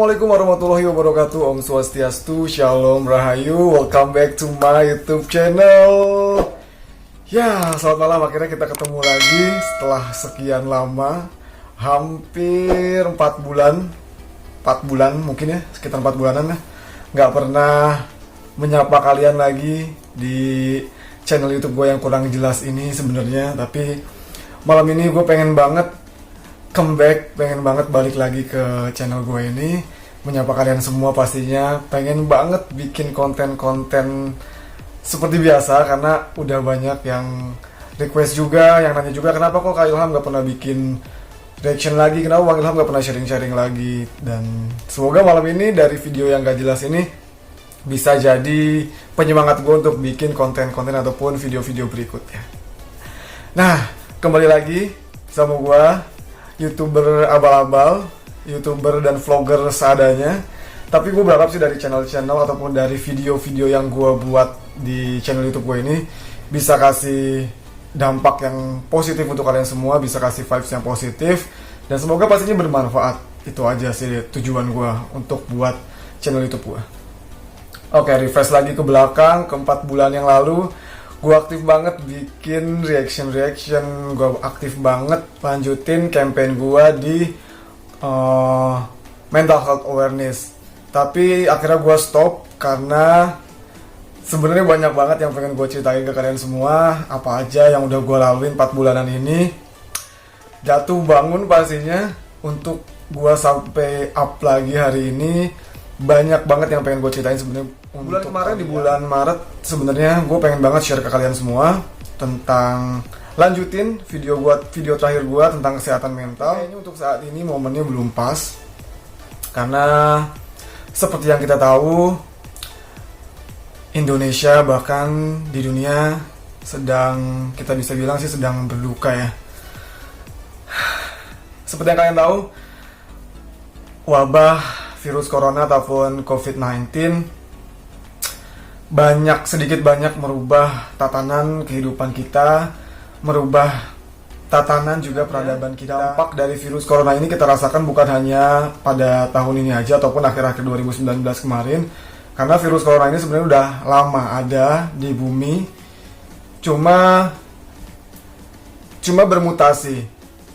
Assalamualaikum warahmatullahi wabarakatuh. Om Swastiastu, Shalom Rahayu. Welcome back to my YouTube channel. Ya, selamat malam. Akhirnya kita ketemu lagi setelah sekian lama. Hampir 4 bulan. 4 bulan mungkin ya, sekitar 4 bulanan ya. Nggak pernah menyapa kalian lagi di channel YouTube gue yang kurang jelas ini sebenarnya. Tapi malam ini gue pengen banget comeback, pengen banget balik lagi ke channel gue ini, menyapa kalian semua pastinya. Pengen banget bikin konten-konten seperti biasa, karena udah banyak yang request juga, yang nanya juga kenapa kok Kak Ilham gak pernah bikin reaction lagi, kenapa Bang Ilham gak pernah sharing-sharing lagi. Dan semoga malam ini dari video yang gak jelas ini bisa jadi penyemangat gue untuk bikin konten-konten ataupun video-video berikutnya. Nah, kembali lagi sama gue, YouTuber abal-abal, YouTuber dan vlogger seadanya. Tapi gue berharap sih dari channel-channel ataupun dari video-video yang gue buat di channel YouTube gue ini bisa kasih dampak yang positif untuk kalian semua, bisa kasih vibes yang positif, dan semoga pastinya bermanfaat. Itu aja sih tujuan gue untuk buat channel YouTube gue. Oke, refresh lagi ke belakang, ke 4 bulan yang lalu. Gue aktif banget bikin reaction, gue aktif banget lanjutin campaign gue di mental health awareness. Tapi akhirnya gue stop karena sebenarnya banyak banget yang pengen gue ceritain ke kalian semua. Apa aja yang udah gue laluin 4 bulanan ini. Jatuh bangun pastinya untuk gue sampai up lagi hari ini. Banyak banget yang pengen gue ceritain sebenarnya. Bulan kemarin di bulan Maret sebenarnya gue pengen banget share ke kalian semua tentang lanjutin video terakhir gue tentang kesehatan mental. Kayaknya untuk saat ini momennya belum pas, karena seperti yang kita tahu, Indonesia bahkan di dunia sedang, kita bisa bilang sih sedang berduka ya. Seperti yang kalian tahu, wabah virus corona ataupun COVID-19 sedikit banyak merubah tatanan kehidupan kita, merubah tatanan juga peradaban kita. Dampak dari virus corona ini kita rasakan bukan hanya pada tahun ini aja ataupun akhir-akhir 2019 kemarin, karena virus corona ini sebenarnya udah lama ada di bumi, cuma bermutasi.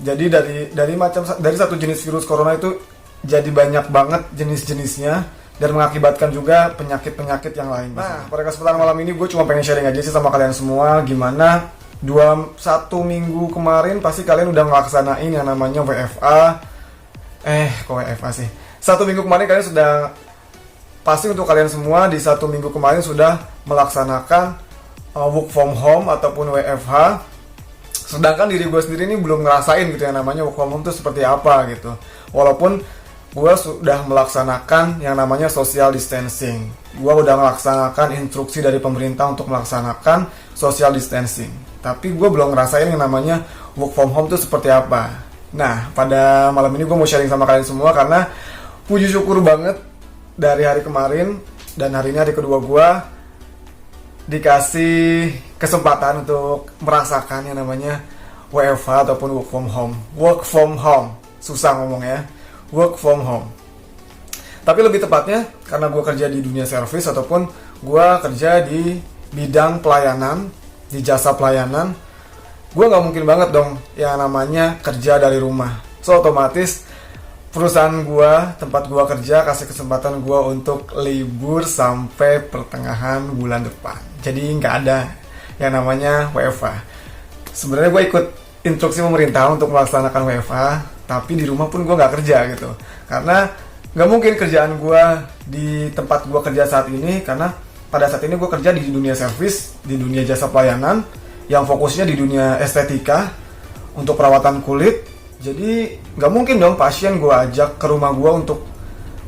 Jadi dari satu jenis virus corona itu jadi banyak banget jenis-jenisnya, dan mengakibatkan juga penyakit-penyakit yang lain. Nah, pada kesempatan malam ini gue cuma pengen sharing aja sih sama kalian semua gimana 1 minggu kemarin pasti kalian udah ngelaksanain yang namanya WFA. Kok WFA sih? 1 minggu kemarin kalian sudah, pasti untuk kalian semua di 1 minggu kemarin sudah melaksanakan work from home ataupun WFH. Sedangkan diri gue sendiri ini belum ngerasain gitu yang namanya work from home itu seperti apa gitu. Walaupun gue sudah melaksanakan yang namanya social distancing. Gue udah melaksanakan instruksi dari pemerintah untuk melaksanakan social distancing. Tapi gue belum ngerasain yang namanya work from home itu seperti apa. Nah, pada malam ini gue mau sharing sama kalian semua karena puji syukur banget dari hari kemarin dan hari ini hari kedua gue dikasih kesempatan untuk merasakan yang namanya WFH ataupun work from home. Work from home, susah ngomong ya. Work from home. Tapi lebih tepatnya karena gue kerja di dunia servis ataupun gue kerja di bidang pelayanan, di jasa pelayanan, gue nggak mungkin banget dong yang namanya kerja dari rumah. So otomatis perusahaan gue, tempat gue kerja kasih kesempatan gue untuk libur sampai pertengahan bulan depan. Jadi nggak ada yang namanya WFH. Sebenarnya gue ikut instruksi pemerintah untuk melaksanakan WFH, tapi di rumah pun gue nggak kerja gitu, karena nggak mungkin kerjaan gue di tempat gue kerja saat ini, karena pada saat ini gue kerja di dunia servis, di dunia jasa pelayanan yang fokusnya di dunia estetika untuk perawatan kulit. Jadi nggak mungkin dong pasien gue ajak ke rumah gue untuk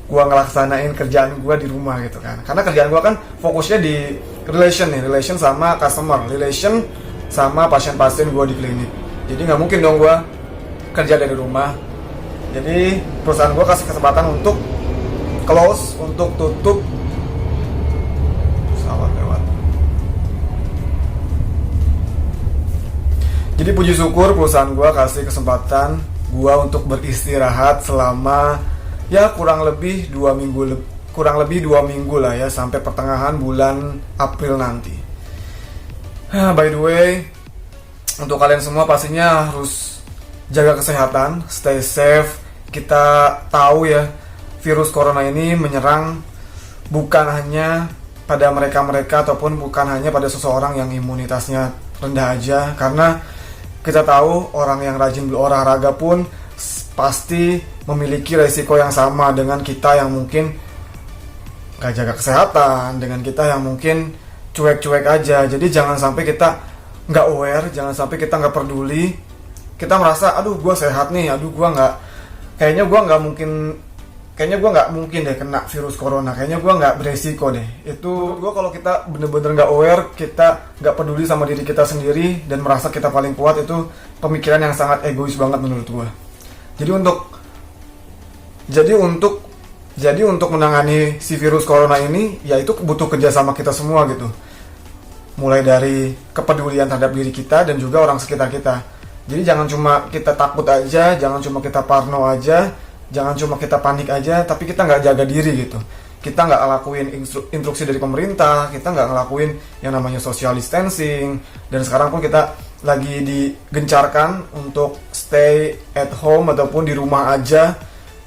gue ngelaksanain kerjaan gue di rumah gitu kan, karena kerjaan gue kan fokusnya di relation sama customer, relation sama pasien-pasien gue di klinik. Jadi nggak mungkin dong gue kerja dari rumah. Jadi perusahaan gue kasih kesempatan untuk close, untuk tutup. Pesawat lewat. Jadi puji syukur perusahaan gue kasih kesempatan gue untuk beristirahat selama ya kurang lebih 2 minggu lah ya, sampai pertengahan bulan April nanti. By the way, untuk kalian semua pastinya harus jaga kesehatan, stay safe. Kita tahu ya, virus corona ini menyerang bukan hanya pada mereka-mereka ataupun bukan hanya pada seseorang yang imunitasnya rendah aja, karena kita tahu orang yang rajin berolahraga pun pasti memiliki resiko yang sama dengan kita yang mungkin gak jaga kesehatan, dengan kita yang mungkin cuek-cuek aja. Jadi jangan sampai kita gak aware, jangan sampai kita gak peduli. Kita merasa, aduh gue sehat nih, aduh gue kayaknya gue nggak mungkin deh kena virus corona, kayaknya gue nggak beresiko deh. Itu gue kalau kita bener-bener nggak aware, kita nggak peduli sama diri kita sendiri dan merasa kita paling kuat, itu pemikiran yang sangat egois banget menurut gue. Jadi untuk menangani si virus corona ini, ya itu butuh kerjasama kita semua gitu. Mulai dari kepedulian terhadap diri kita dan juga orang sekitar kita. Jadi jangan cuma kita takut aja, jangan cuma kita parno aja, jangan cuma kita panik aja, tapi kita nggak jaga diri gitu. Kita nggak ngelakuin instruksi dari pemerintah, kita nggak ngelakuin yang namanya social distancing. Dan sekarang pun kita lagi digencarkan untuk stay at home ataupun di rumah aja,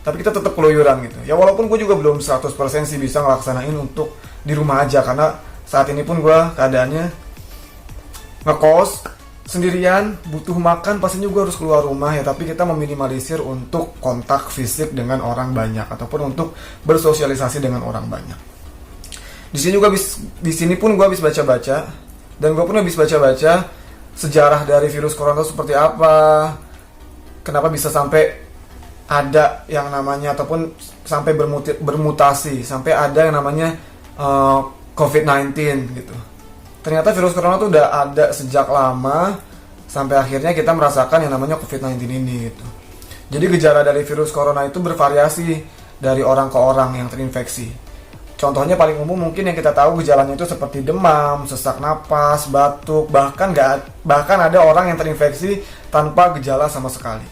tapi kita tetap keluyuran gitu. Ya walaupun gue juga belum 100% sih bisa ngelaksanain untuk di rumah aja, karena saat ini pun gue keadaannya ngekos sendirian, butuh makan, pastinya gue harus keluar rumah ya. Tapi kita meminimalisir untuk kontak fisik dengan orang banyak ataupun untuk bersosialisasi dengan orang banyak. Di sini pun gue habis baca-baca, dan gue pun habis baca-baca sejarah dari virus corona itu seperti apa, kenapa bisa sampai ada yang namanya ataupun sampai bermutasi, sampai ada yang namanya COVID-19 gitu. Ternyata virus corona itu udah ada sejak lama, sampai akhirnya kita merasakan yang namanya COVID-19 ini gitu. Jadi gejala dari virus corona itu bervariasi dari orang ke orang yang terinfeksi. Contohnya paling umum mungkin yang kita tahu gejalanya itu seperti demam, sesak napas, batuk, bahkan ada orang yang terinfeksi tanpa gejala sama sekali.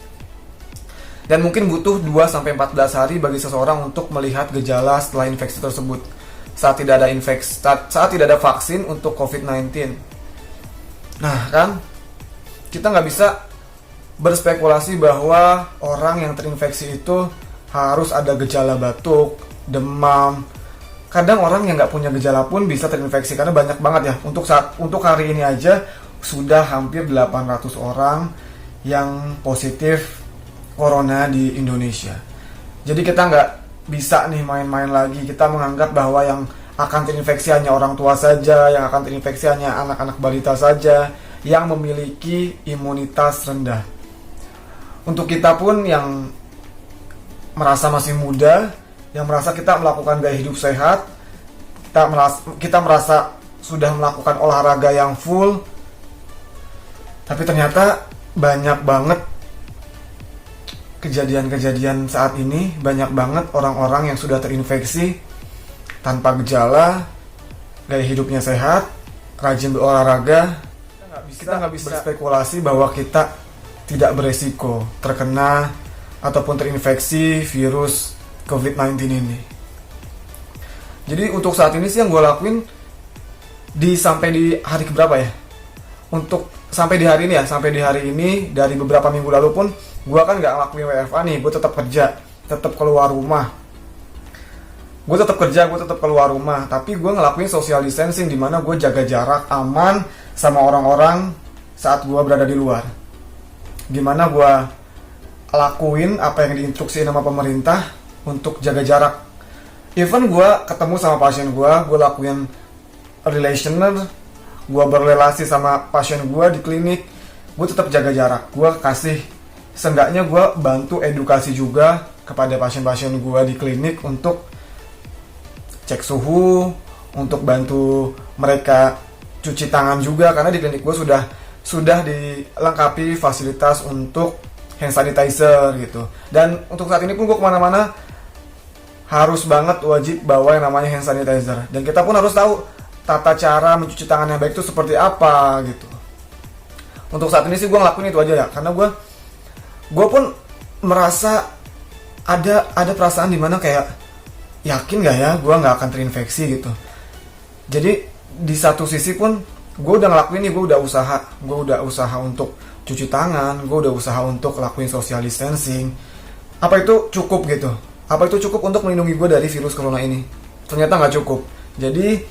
Dan mungkin butuh 2-14 hari bagi seseorang untuk melihat gejala setelah infeksi tersebut. Saat tidak ada vaksin untuk COVID-19. Nah kan, kita nggak bisa berspekulasi bahwa orang yang terinfeksi itu harus ada gejala batuk, demam. Kadang orang yang nggak punya gejala pun bisa terinfeksi, karena banyak banget ya. Untuk hari ini aja sudah hampir 800 orang yang positif corona di Indonesia. Jadi kita nggak bisa nih main-main lagi. Kita menganggap bahwa yang akan terinfeksi hanya orang tua saja, yang akan terinfeksi hanya anak-anak balita saja, yang memiliki imunitas rendah. Untuk kita pun yang merasa masih muda, yang merasa kita melakukan gaya hidup sehat, kita merasa sudah melakukan olahraga yang full, tapi ternyata banyak banget kejadian-kejadian saat ini, banyak banget orang-orang yang sudah terinfeksi tanpa gejala, gaya hidupnya sehat, rajin berolahraga. Kita nggak bisa berspekulasi bahwa kita tidak beresiko terkena ataupun terinfeksi virus COVID-19 ini. Jadi untuk saat ini sih yang gue lakuin sampai di hari keberapa ya? Untuk sampai di hari ini dari beberapa minggu lalu pun gue kan nggak ngelakuin WFA nih, gue tetap kerja, tetap keluar rumah. Gue tetap kerja, gue tetap keluar rumah, tapi gue ngelakuin social distancing, dimana gue jaga jarak aman sama orang-orang saat gue berada di luar. Gimana gue lakuin apa yang diinstruksi sama pemerintah untuk jaga jarak. Even gue ketemu sama pasien gue lakuin relationer, gue berrelasi sama pasien gue di klinik, gue tetap jaga jarak. Gue seenggaknya gue bantu edukasi juga kepada pasien-pasien gue di klinik untuk cek suhu, untuk bantu mereka cuci tangan juga, karena di klinik gue sudah dilengkapi fasilitas untuk hand sanitizer gitu. Dan untuk saat ini pun gue kemana-mana harus banget wajib bawa yang namanya hand sanitizer. Dan kita pun harus tahu tata cara mencuci tangan yang baik itu seperti apa gitu. Untuk saat ini sih gue ngelakuin itu aja ya, karena gue pun merasa ada perasaan dimana kayak yakin gak ya gue nggak akan terinfeksi gitu. Jadi di satu sisi pun gue udah ngelakuin nih, gue udah usaha untuk cuci tangan, gue udah usaha untuk lakuin social distancing. Apa itu cukup gitu? Apa itu cukup untuk melindungi gue dari virus corona ini? Ternyata nggak cukup. Jadi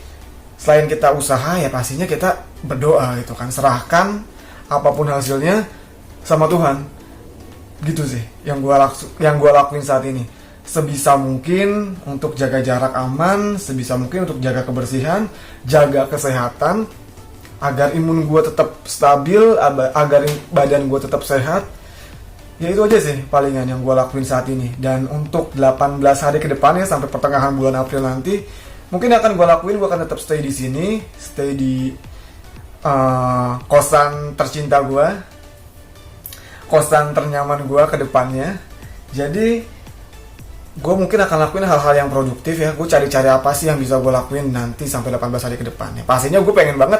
selain kita usaha ya pastinya kita berdoa gitu kan, serahkan apapun hasilnya sama Tuhan. Gitu sih yang gue lakuin saat ini. Sebisa mungkin untuk jaga jarak aman, sebisa mungkin untuk jaga kebersihan, jaga kesehatan, agar imun gue tetap stabil, agar badan gue tetap sehat. Ya itu aja sih palingan yang gue lakuin saat ini. Dan untuk 18 hari ke depannya sampai pertengahan bulan April nanti, mungkin akan gue lakuin, gue akan tetap stay di sini, stay di kosan tercinta gue, kosan ternyaman gue ke depannya. Jadi gue mungkin akan lakuin hal-hal yang produktif ya. Gue cari-cari apa sih yang bisa gue lakuin nanti sampai 18 hari ke depannya. Pastinya gue pengen banget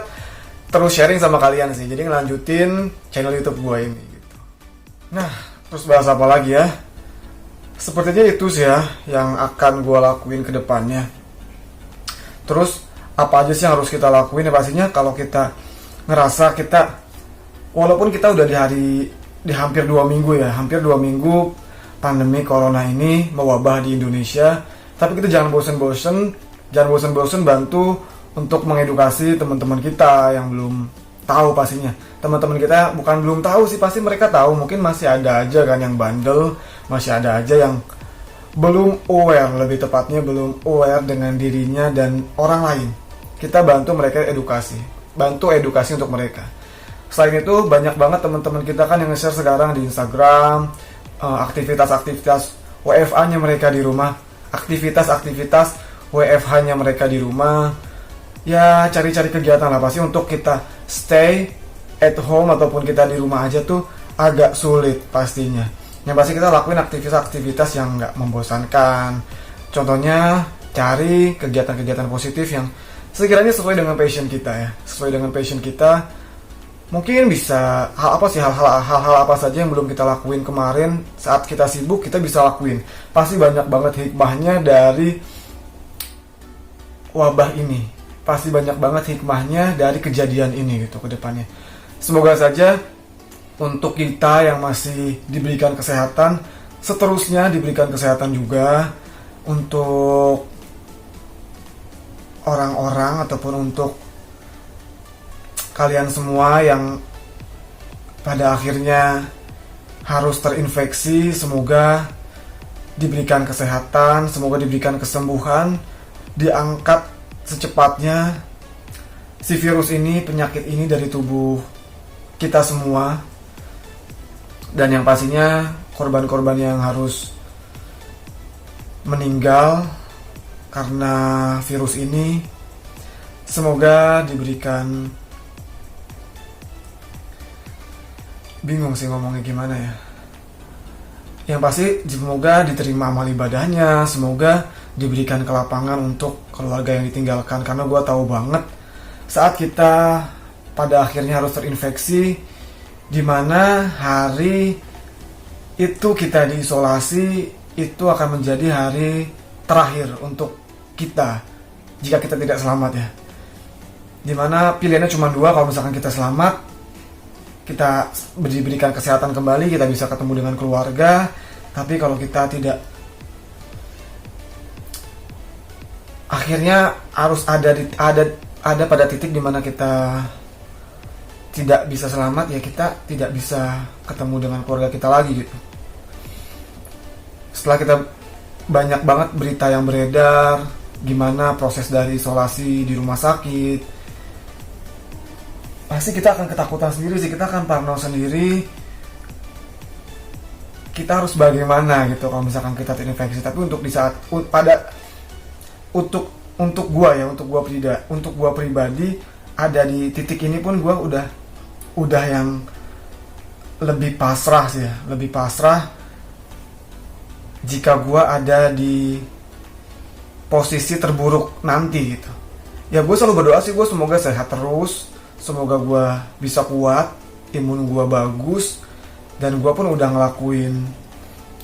terus sharing sama kalian sih. Jadi ngelanjutin channel YouTube gue ini gitu. Nah, terus bahas apa lagi ya? Sepertinya itu sih ya yang akan gue lakuin ke depannya. Terus apa aja sih yang harus kita lakuin? Ya pastinya kalau kita ngerasa kita, walaupun kita udah di hampir 2 minggu ya, hampir 2 minggu pandemi corona ini mewabah di Indonesia, tapi kita jangan bosen-bosen bantu untuk mengedukasi teman-teman kita yang belum tahu. Pastinya teman-teman kita bukan belum tahu sih, pasti mereka tahu, mungkin masih ada aja kan yang bandel, masih ada aja yang belum aware, lebih tepatnya belum aware dengan dirinya dan orang lain. Kita bantu mereka bantu edukasi untuk mereka. Selain itu banyak banget teman-teman kita kan yang nge-share sekarang di Instagram aktivitas-aktivitas WFH-nya mereka di rumah, aktivitas-aktivitas WFH-nya mereka di rumah. Ya cari-cari kegiatan lah, pasti untuk kita stay at home ataupun kita di rumah aja tuh agak sulit pastinya. Yang pasti kita lakuin aktivitas-aktivitas yang nggak membosankan. Contohnya cari kegiatan-kegiatan positif yang sekiranya sesuai dengan passion kita ya, sesuai dengan passion kita. Mungkin bisa hal-hal apa saja yang belum kita lakuin kemarin saat kita sibuk, kita bisa lakuin. Pasti banyak banget hikmahnya dari wabah ini. Pasti banyak banget hikmahnya dari kejadian ini gitu ke depannya. Semoga saja untuk kita yang masih diberikan kesehatan, seterusnya diberikan kesehatan juga. Untuk orang-orang ataupun untuk kalian semua yang pada akhirnya harus terinfeksi, semoga diberikan kesehatan, semoga diberikan kesembuhan, diangkat secepatnya si virus ini, penyakit ini dari tubuh kita semua. Dan yang pastinya korban-korban yang harus meninggal karena virus ini, semoga diberikan, bingung sih ngomongnya gimana ya. Yang pasti semoga diterima amal ibadahnya, semoga diberikan kelapangan untuk keluarga yang ditinggalkan. Karena gue tahu banget saat kita pada akhirnya harus terinfeksi, dimana hari itu kita diisolasi, itu akan menjadi hari terakhir untuk kita jika kita tidak selamat ya. Dimana pilihannya cuma 2, kalau misalkan kita selamat, kita diberikan kesehatan kembali, kita bisa ketemu dengan keluarga. Tapi kalau kita tidak, akhirnya harus ada pada titik dimana kita tidak bisa selamat, ya kita tidak bisa ketemu dengan keluarga kita lagi gitu. Setelah kita banyak banget berita yang beredar, gimana proses dari isolasi di rumah sakit, pasti kita akan ketakutan sendiri sih, kita akan parno sendiri. Kita harus bagaimana gitu kalau misalkan kita terinfeksi. Tapi untuk di saat untuk gua pribadi ada di titik ini pun gua udah yang lebih pasrah sih ya, lebih pasrah jika gua ada di posisi terburuk nanti gitu. Ya gue selalu berdoa sih, gue semoga sehat terus, semoga gue bisa kuat, imun gue bagus, dan gue pun udah ngelakuin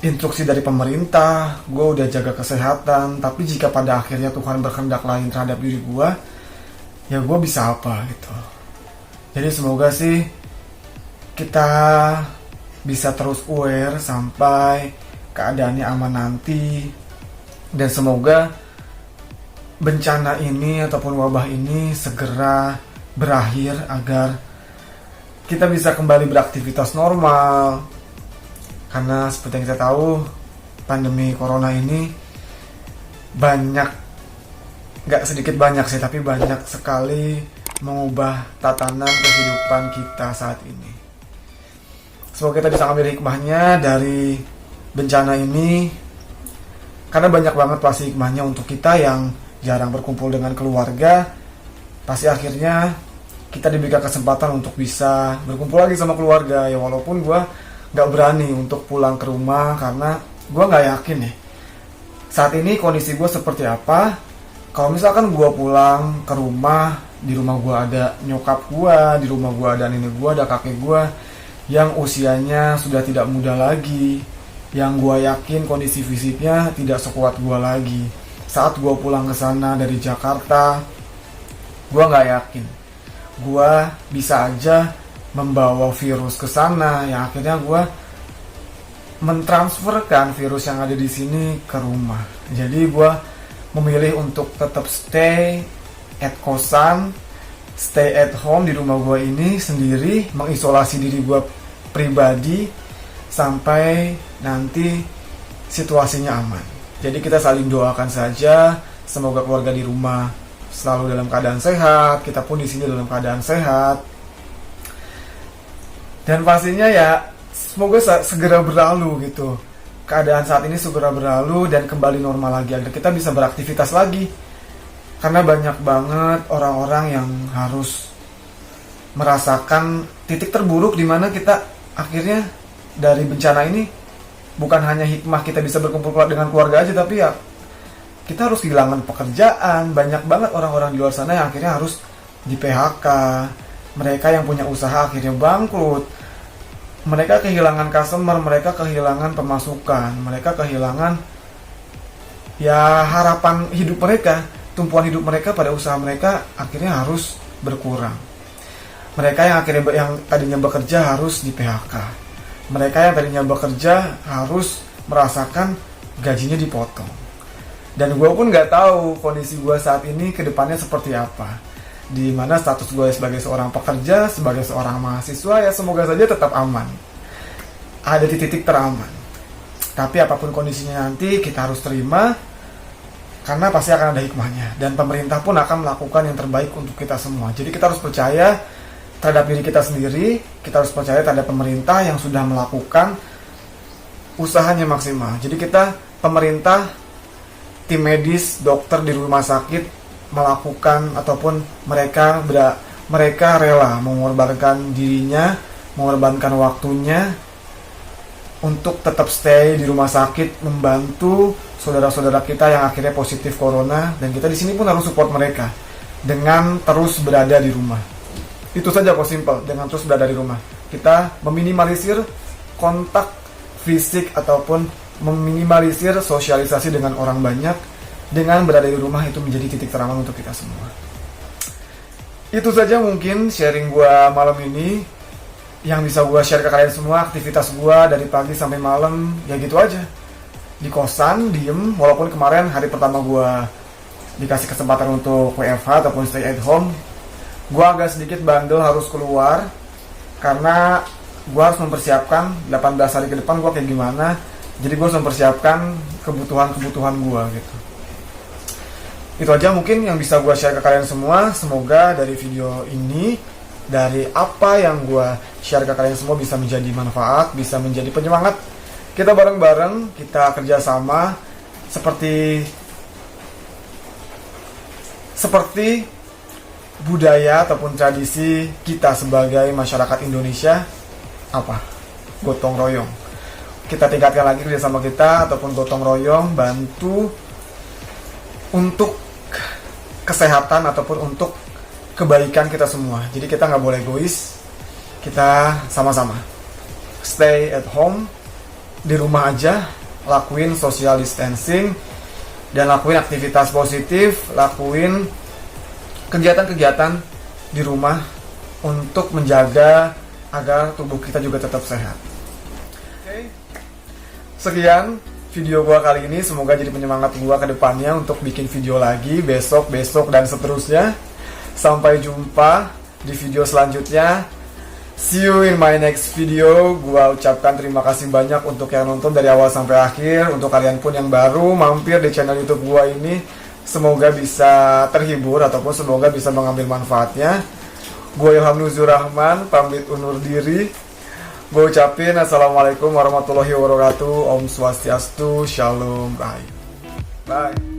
instruksi dari pemerintah, gue udah jaga kesehatan, tapi jika pada akhirnya Tuhan berkehendak lain terhadap diri gue, ya gue bisa apa gitu. Jadi semoga sih kita bisa terus aware sampai keadaannya aman nanti, dan semoga bencana ini ataupun wabah ini segera berakhir agar kita bisa kembali beraktivitas normal. Karena seperti yang kita tahu, pandemi corona ini banyak, gak sedikit banyak sih, tapi banyak sekali mengubah tatanan kehidupan kita saat ini. Semoga kita bisa ambil hikmahnya dari bencana ini, karena banyak banget pasti hikmahnya untuk kita yang jarang berkumpul dengan keluarga. Pasti akhirnya kita diberikan kesempatan untuk bisa berkumpul lagi sama keluarga. Ya walaupun gue gak berani untuk pulang ke rumah karena gue gak yakin nih saat ini kondisi gue seperti apa. Kalau misalkan gue pulang ke rumah, di rumah gue ada nyokap gue, di rumah gue ada nenek gue, ada kakek gue yang usianya sudah tidak muda lagi, yang gue yakin kondisi fisiknya tidak sekuat gue lagi. Saat gue pulang ke sana dari Jakarta, gue gak yakin gue bisa aja membawa virus ke sana, yang akhirnya gue mentransferkan virus yang ada di sini ke rumah. Jadi gue memilih untuk tetap stay at kosan, stay at home di rumah gue ini sendiri, mengisolasi diri gue pribadi sampai nanti situasinya aman. Jadi kita saling doakan saja, semoga keluarga di rumah selalu dalam keadaan sehat, kita pun di sini dalam keadaan sehat. Dan pastinya ya semoga segera berlalu gitu. Keadaan saat ini segera berlalu dan kembali normal lagi agar kita bisa beraktivitas lagi. Karena banyak banget orang-orang yang harus merasakan titik terburuk di mana kita akhirnya dari bencana ini bukan hanya hikmah kita bisa berkumpul dengan keluarga aja, tapi ya kita harus kehilangan pekerjaan. Banyak banget orang-orang di luar sana yang akhirnya harus di PHK. Mereka yang punya usaha akhirnya bangkrut. Mereka kehilangan customer, mereka kehilangan pemasukan, mereka kehilangan ya harapan hidup mereka. Tumpuan hidup mereka pada usaha mereka akhirnya harus berkurang. Mereka yang tadinya bekerja harus di PHK. Mereka yang tadinya bekerja harus merasakan gajinya dipotong. Dan gue pun gak tahu kondisi gue saat ini ke depannya seperti apa, di mana status gue sebagai seorang pekerja, sebagai seorang mahasiswa, ya semoga saja tetap aman, ada di titik teraman. Tapi apapun kondisinya nanti kita harus terima, karena pasti akan ada hikmahnya. Dan pemerintah pun akan melakukan yang terbaik untuk kita semua. Jadi kita harus percaya terhadap diri kita sendiri, kita harus percaya terhadap pemerintah yang sudah melakukan usahanya maksimal. Jadi kita, pemerintah, tim medis, dokter di rumah sakit melakukan ataupun mereka rela mengorbankan dirinya, mengorbankan waktunya untuk tetap stay di rumah sakit membantu saudara-saudara kita yang akhirnya positif corona, dan kita di sini pun harus support mereka dengan terus berada di rumah. Itu saja kok, simple, dengan terus berada di rumah. Kita meminimalisir kontak fisik ataupun meminimalisir sosialisasi dengan orang banyak. Dengan berada di rumah itu menjadi titik teraman untuk kita semua. Itu saja mungkin sharing gue malam ini, yang bisa gue share ke kalian semua. Aktivitas gue dari pagi sampai malam ya gitu aja, di kosan, diem. Walaupun kemarin hari pertama gue dikasih kesempatan untuk WFH ataupun stay at home, gue agak sedikit bandel harus keluar, karena gue harus mempersiapkan 18 hari ke depan gue kayak gimana. Jadi gue harus mempersiapkan kebutuhan gue gitu. Itu aja mungkin yang bisa gue share ke kalian semua. Semoga dari video ini, dari apa yang gue share ke kalian semua, bisa menjadi manfaat, bisa menjadi penyemangat. Kita bareng-bareng, kita kerjasama seperti budaya ataupun tradisi kita sebagai masyarakat Indonesia, apa? Gotong royong. Kita tingkatkan lagi kerjasama kita ataupun gotong royong, bantu untuk kesehatan ataupun untuk kebaikan kita semua. Jadi kita nggak boleh egois, kita sama-sama stay at home, di rumah aja, lakuin social distancing, dan lakuin aktivitas positif, lakuin kegiatan-kegiatan di rumah untuk menjaga agar tubuh kita juga tetap sehat. Oke. Sekian video gua kali ini, semoga jadi penyemangat gua ke depannya untuk bikin video lagi besok, dan seterusnya. Sampai jumpa di video selanjutnya. See you in my next video. Gua ucapkan terima kasih banyak untuk yang nonton dari awal sampai akhir. Untuk kalian pun yang baru mampir di channel YouTube gua ini, semoga bisa terhibur ataupun semoga bisa mengambil manfaatnya. Gua Ilham Nuzur Rahman pamit undur diri. Gue ucapin assalamualaikum warahmatullahi wabarakatuh. Om Swastiastu, Shalom, Rahayu. Bye.